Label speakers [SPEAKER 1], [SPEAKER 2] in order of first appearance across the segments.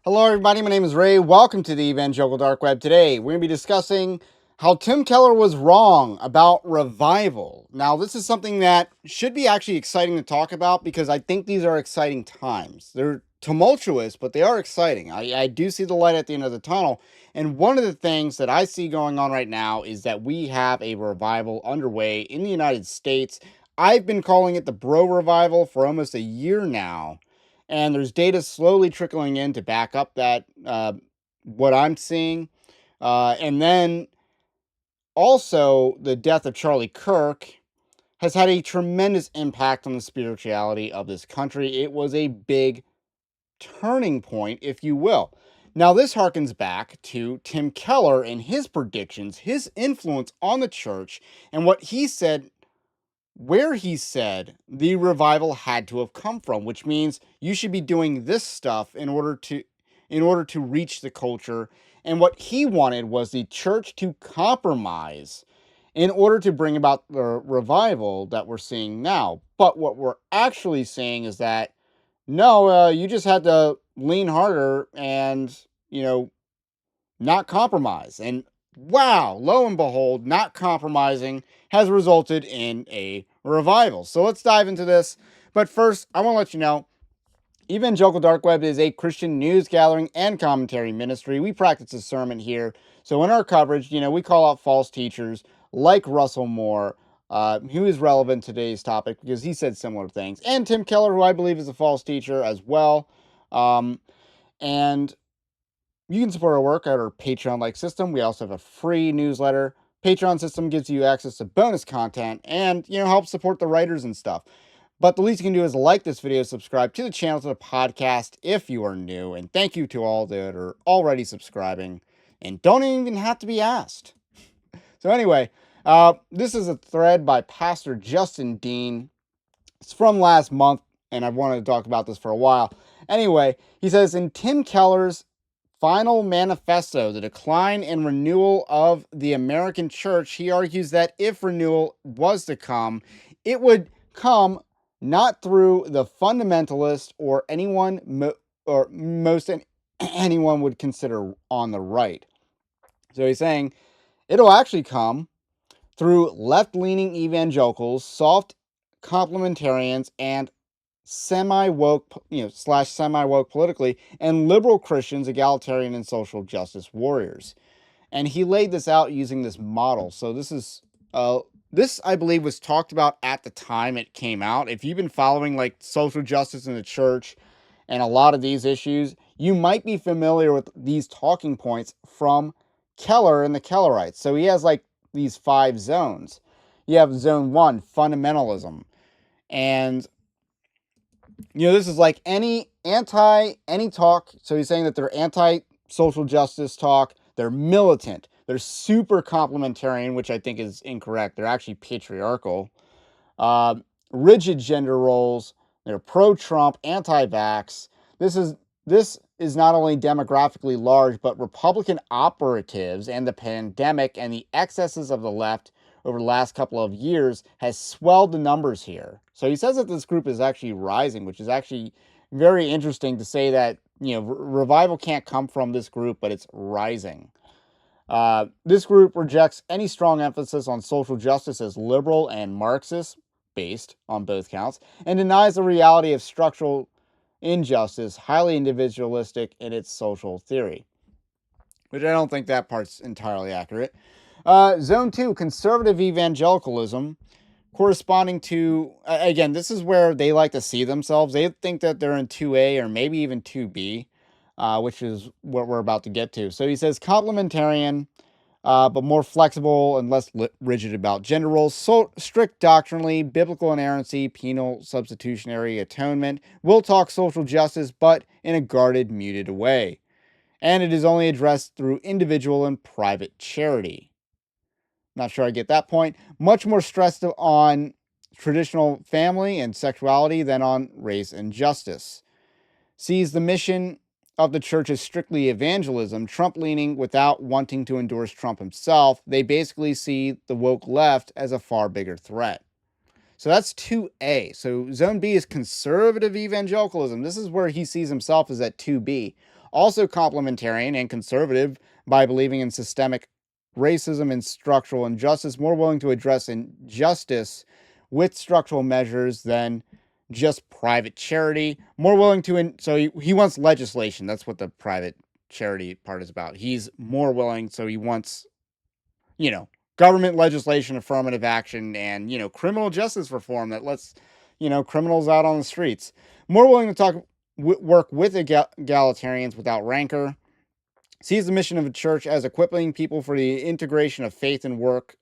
[SPEAKER 1] Hello, everybody. My name is Ray. Welcome to the Evangelical Dark Web. Today, we're going to be discussing how Tim Keller was wrong about revival. Now, this is something that should be actually exciting to talk about because I think these are exciting times. They're tumultuous, but they are exciting. I do see the light at the end of the tunnel. And one of the things that I see going on right now is that we have a revival underway in the United States. I've been calling it the Bro Revival for almost a year now, and there's data slowly trickling in to back up that what I'm seeing. And then also the death of Charlie Kirk has had a tremendous impact on the spirituality of this country. It was a big turning point, if you will. Now, this harkens back to Tim Keller and his predictions, his influence on the church, and what he said, where he said the revival had to have come from, which means you should be doing this stuff in order to reach the culture. And what he wanted was the church to compromise in order to bring about the revival that we're seeing now. But what we're actually seeing is that no, you just had to lean harder and, you know, not compromise. And wow, lo and behold, not compromising has resulted in a revival. So let's dive into this. But first, I want to let you know Evangelical Dark Web is a Christian news gathering and commentary ministry. We practice a sermon here. So in our coverage, we call out false teachers like Russell Moore, who is relevant to today's topic because he said similar things, and Tim Keller, who I believe is a false teacher as well. And you can support our work at our Patreon-like system. We also have a free newsletter. Patreon system gives you access to bonus content and, helps support the writers and stuff. But the least you can do is like this video, subscribe to the channel, to the podcast if you are new. And thank you to all that are already subscribing and don't even have to be asked. So anyway, this is a thread by Pastor Justin Dean. It's from last month, and I've wanted to talk about this for a while. Anyway, he says, in Tim Keller's final manifesto, The Decline and Renewal of the American Church, he argues that if renewal was to come, it would come not through the fundamentalist or anyone would consider on the right. So he's saying it'll actually come through left-leaning evangelicals, soft complementarians, and semi-woke, slash semi-woke politically, and liberal Christians, egalitarian and social justice warriors. And he laid this out using this model. So this, I believe, was talked about at the time it came out. If you've been following like social justice in the church and a lot of these issues, you might be familiar with these talking points from Keller and the Kellerites. So he has like these 5 zones. You have zone 1, fundamentalism. And this is like any talk. So he's saying that they're anti-social justice talk. They're militant. They're super complementarian, which I think is incorrect. They're actually patriarchal. Rigid gender roles. They're pro-Trump, anti-vax. This is not only demographically large, but Republican operatives and the pandemic and the excesses of the left over the last couple of years has swelled the numbers here. So he says that this group is actually rising, which is actually very interesting to say that, revival can't come from this group, but it's rising. This group rejects any strong emphasis on social justice as liberal and Marxist, based on both counts, and denies the reality of structural injustice, highly individualistic in its social theory. Which I don't think that part's entirely accurate. Zone 2, conservative evangelicalism, corresponding to, again, this is where they like to see themselves. They think that they're in 2A or maybe even 2B, which is what we're about to get to. So he says complementarian, but more flexible and less rigid about gender roles, so strict doctrinally, biblical inerrancy, penal substitutionary atonement, will talk social justice, but in a guarded, muted way. And it is only addressed through individual and private charity. Not sure I get that point. Much more stressed on traditional family and sexuality than on race and justice. Sees the mission of the church as strictly evangelism, Trump leaning without wanting to endorse Trump himself. They basically see the woke left as a far bigger threat. So that's 2A. So zone B is conservative evangelicalism. This is where he sees himself as at 2B. also complementarian and conservative by believing in systemic racism and structural injustice, more willing to address injustice with structural measures than just private charity, more willing to, so he wants legislation. That's what the private charity part is about. He's more willing, so he wants, government legislation, affirmative action, and, criminal justice reform that lets, criminals out on the streets. More willing to work with egalitarians without rancor. Sees the mission of the church as equipping people for the integration of faith and work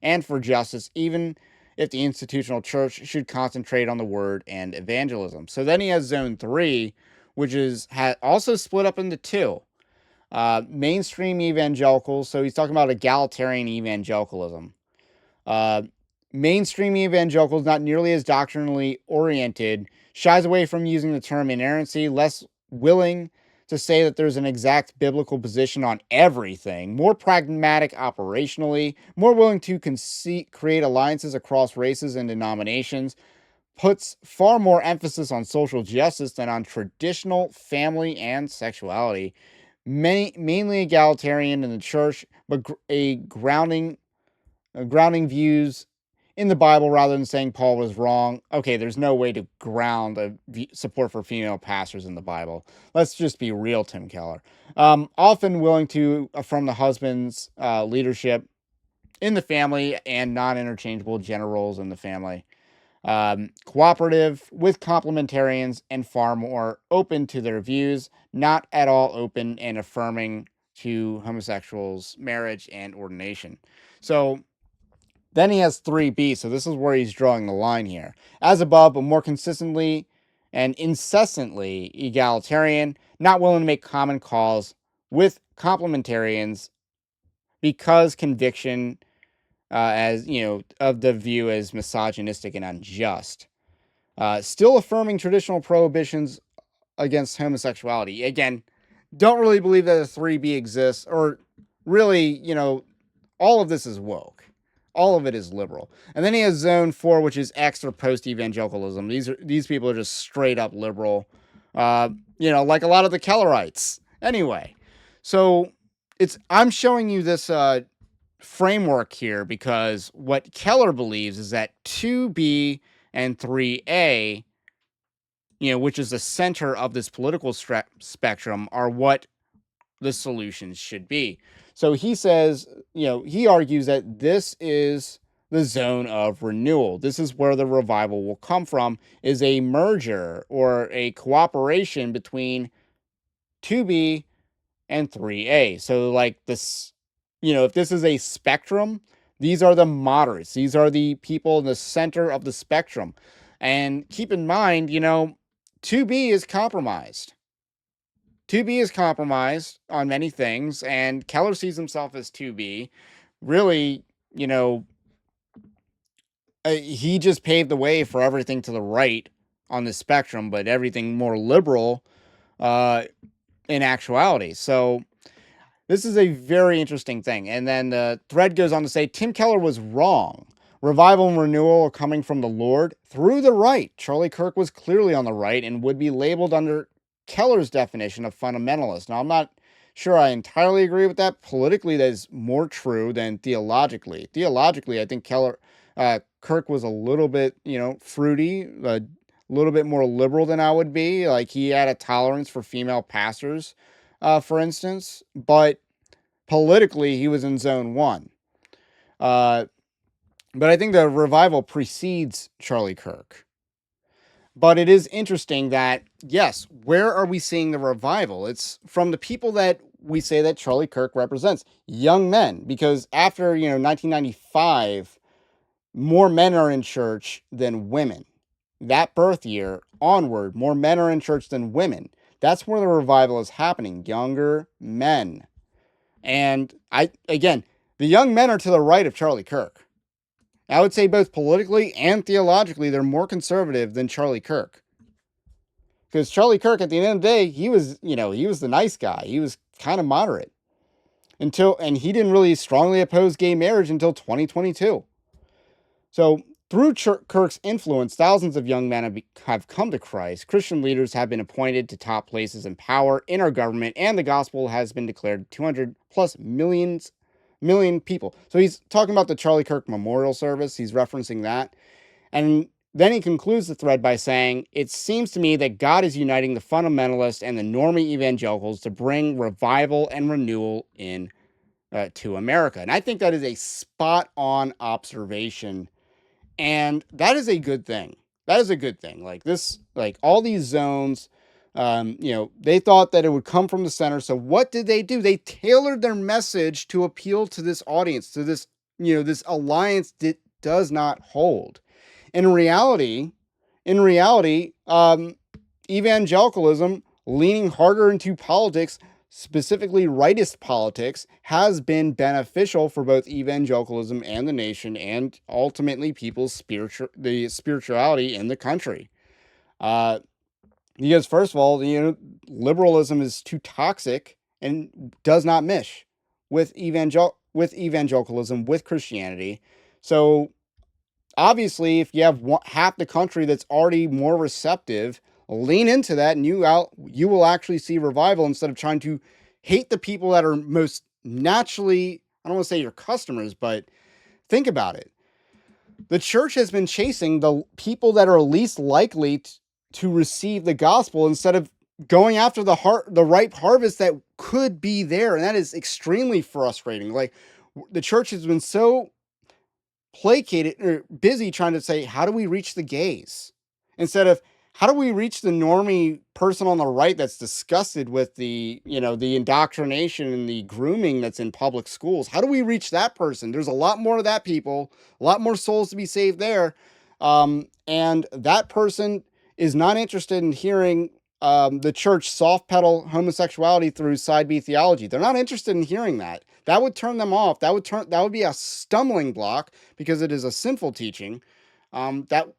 [SPEAKER 1] and for justice, even if the institutional church should concentrate on the word and evangelism. So then he has zone 3, which is also split up into two. Mainstream evangelicals, so he's talking about egalitarian evangelicalism. Mainstream evangelicals, not nearly as doctrinally oriented, shies away from using the term inerrancy, less willing to say that there's an exact biblical position on everything, more pragmatic operationally, more willing to create alliances across races and denominations, puts far more emphasis on social justice than on traditional family and sexuality. Mainly egalitarian in the church, but grounding views in the Bible rather than saying Paul was wrong. Okay, there's no way to ground support for female pastors in the Bible. Let's just be real, Tim Keller. Often willing to affirm the husband's leadership in the family and non-interchangeable gender roles in the family. Cooperative with complementarians and far more open to their views, not at all open and affirming to homosexuals' marriage and ordination. So then he has 3B, so this is where he's drawing the line here. As above, but more consistently and incessantly egalitarian, not willing to make common cause with complementarians because conviction, of the view as misogynistic and unjust. Still affirming traditional prohibitions against homosexuality. Again, don't really believe that a 3B exists, or really, all of this is woke. All of it is liberal. And then he has zone 4, which is X or post-evangelicalism. These people are just straight up liberal, like a lot of the Kellerites. Anyway, so I'm showing you this framework here because what Keller believes is that 2B and 3A, which is the center of this political spectrum, are what the solutions should be. So he says, he argues that this is the zone of renewal. This is where the revival will come from, is a merger or a cooperation between 2B and 3A. So like this, if this is a spectrum, these are the moderates. These are the people in the center of the spectrum. And keep in mind, 2B is compromised. 2B is compromised on many things, and Keller sees himself as 2B. Really, he just paved the way for everything to the right on the spectrum, but everything more liberal in actuality. So this is a very interesting thing. And then the thread goes on to say, Tim Keller was wrong. Revival and renewal are coming from the Lord through the right. Charlie Kirk was clearly on the right and would be labeled under Keller's definition of fundamentalist. Now, I'm not sure I entirely agree with that. Politically, that is more true than theologically. Theologically, I think Kirk was a little bit, fruity, a little bit more liberal than I would be. Like, he had a tolerance for female pastors, for instance. But politically, he was in zone 1. But I think the revival precedes Charlie Kirk. But it is interesting that, yes, where are we seeing the revival? It's from the people that we say that Charlie Kirk represents, young men, because after, 1995, more men are in church than women. That birth year onward, more men are in church than women. That's where the revival is happening, younger men. And the young men are to the right of Charlie Kirk. I would say both politically and theologically, they're more conservative than Charlie Kirk. Because Charlie Kirk, at the end of the day, he was the nice guy. He was kind of moderate. And he didn't really strongly oppose gay marriage until 2022. So Through Kirk's influence, thousands of young men have come to Christ. Christian leaders have been appointed to top places in power in our government, and the gospel has been declared 200 plus million people. So he's talking about the Charlie Kirk memorial service. He's referencing that. And then he concludes the thread by saying, "It seems to me that God is uniting the fundamentalists and the normie evangelicals to bring revival and renewal in to America." And I think that is a spot on observation. And that is a good thing. That is a good thing. Like this, like all these zones, they thought that it would come from the center. So what did they do? They tailored their message to appeal to this audience, to this, this alliance that does not hold. In reality, evangelicalism leaning harder into politics, specifically rightist politics, has been beneficial for both evangelicalism and the nation, and ultimately people's spirituality in the country. Because first of all, liberalism is too toxic and does not mesh with evangelicalism, with Christianity. So obviously, if you have half the country that's already more receptive, lean into that, and you will actually see revival instead of trying to hate the people that are most naturally, I don't want to say your customers, but think about it. The church has been chasing the people that are least likely to receive the gospel instead of going after the ripe harvest that could be there. And that is extremely frustrating. Like, the church has been so placated or busy trying to say, how do we reach the gays? Instead of, how do we reach the normie person on the right that's disgusted with the indoctrination and the grooming that's in public schools? How do we reach that person? There's a lot more of that people, a lot more souls to be saved there. And that person is not interested in hearing the church soft pedal homosexuality through side B theology. They're not interested in hearing that. That would turn them off. That would be a stumbling block because it is a sinful teaching. That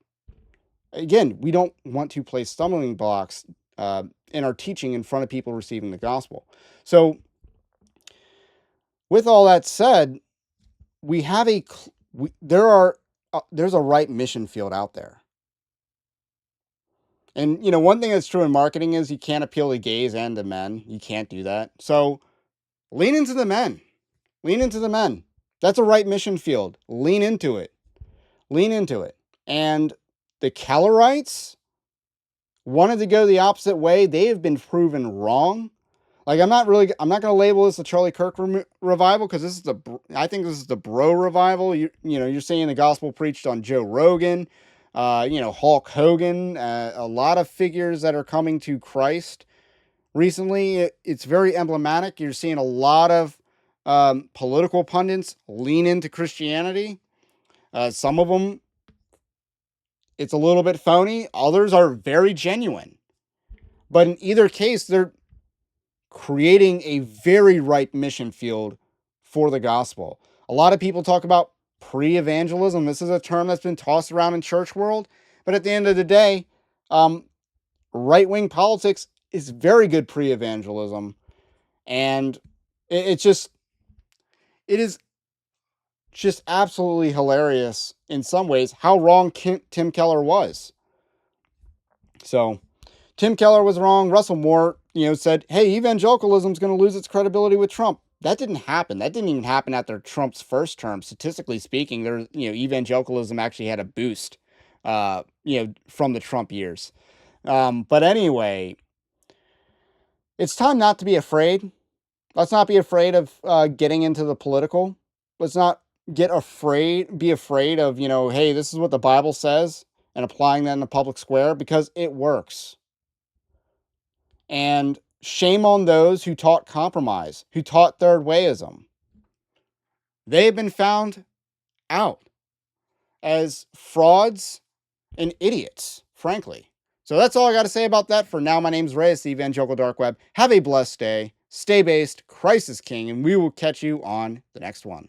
[SPEAKER 1] again, we don't want to place stumbling blocks in our teaching in front of people receiving the gospel. So, with all that said, we have there's a right mission field out there. And, one thing that's true in marketing is you can't appeal to gays and to men. You can't do that. So lean into the men. Lean into the men. That's a right mission field. Lean into it. Lean into it. And the Kellerites wanted to go the opposite way. They have been proven wrong. Like, I'm not going to label this a Charlie Kirk revival, because I think this is the bro revival. You're seeing the gospel preached on Joe Rogan, Hulk Hogan, a lot of figures that are coming to Christ recently. It's very emblematic. You're seeing a lot of political pundits lean into Christianity. Some of them, it's a little bit phony. Others are very genuine. But in either case, they're creating a very ripe mission field for the gospel. A lot of people talk about pre-evangelism. This is a term that's been tossed around in church world. But at the end of the day, right-wing politics is very good pre-evangelism. And it is just absolutely hilarious in some ways how wrong Tim Keller was. So Tim Keller was wrong. Russell Moore, said, hey, evangelicalism is going to lose its credibility with Trump. That didn't happen. That didn't even happen after Trump's first term. Statistically speaking, evangelicalism actually had a boost, from the Trump years. But anyway, it's time not to be afraid. Let's not be afraid of getting into the political. Let's not be afraid of, hey, this is what the Bible says, and applying that in the public square, because it works. And shame on those who taught compromise, who taught third wayism. They have been found out as frauds and idiots, frankly. So that's all I got to say about that for now. My name's Ray. It's the Evangelical Dark Web. Have a blessed day. Stay based. Christ is King. And we will catch you on the next one.